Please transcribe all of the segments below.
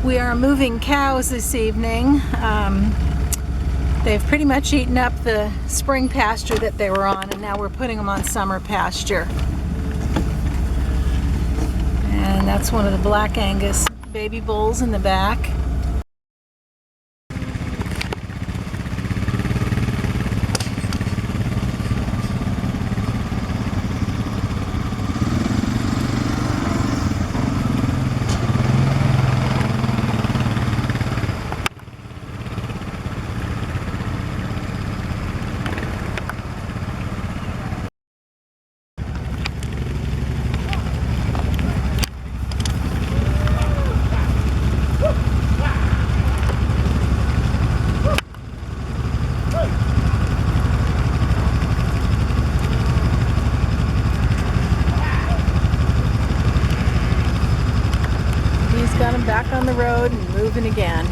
We are moving cows this evening. They've pretty much eaten up the spring pasture that they were on, and now we're putting them on summer pasture. And that's one of the Black Angus baby bulls in the back. Got them back on the road and moving again.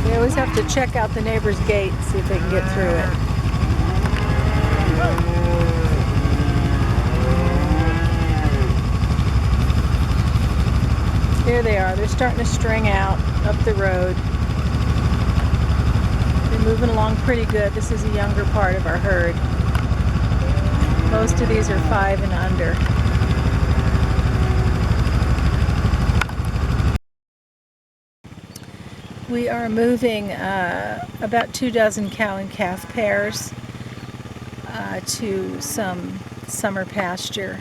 They always have to check out the neighbor's gate, see if they can get through it. Here they are. They're starting to string out up the road. They're moving along pretty good. This is a younger part of our herd. Most of these are 5 and under. We are moving about 2 dozen cow and calf pairs to some summer pasture.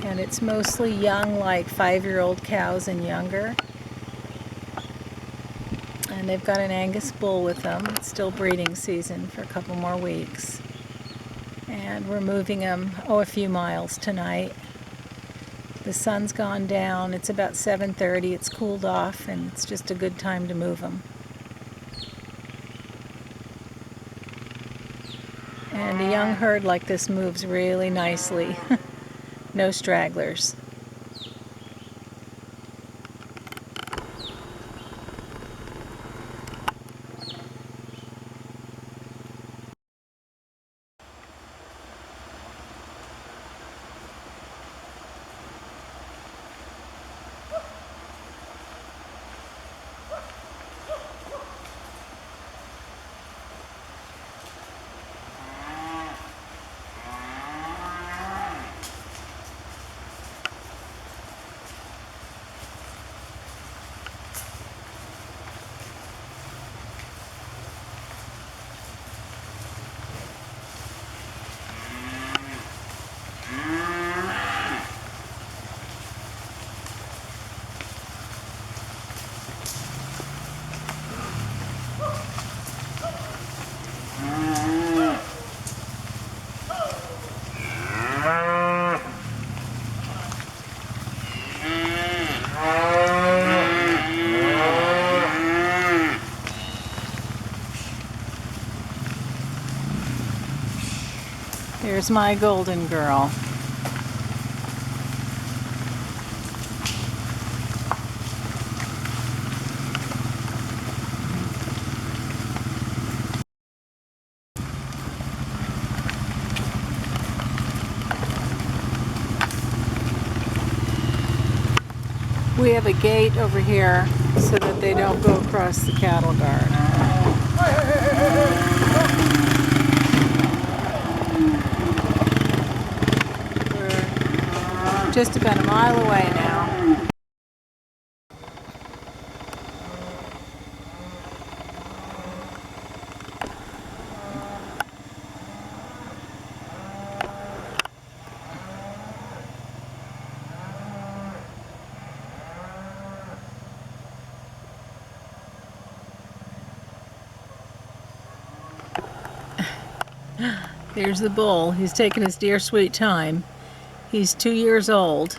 And it's mostly young, like 5-year-old cows and younger. And they've got an Angus bull with them. It's still breeding season for a couple more weeks. And we're moving them, a few miles tonight. The sun's gone down. It's about 7:30. It's cooled off, and it's just a good time to move them. And a young herd like this moves really nicely. No stragglers. Here's my golden girl. We have a gate over here so that they don't go across the cattle guard. We're just about a mile away now. There's the bull. He's taking his dear sweet time. He's 2 years old.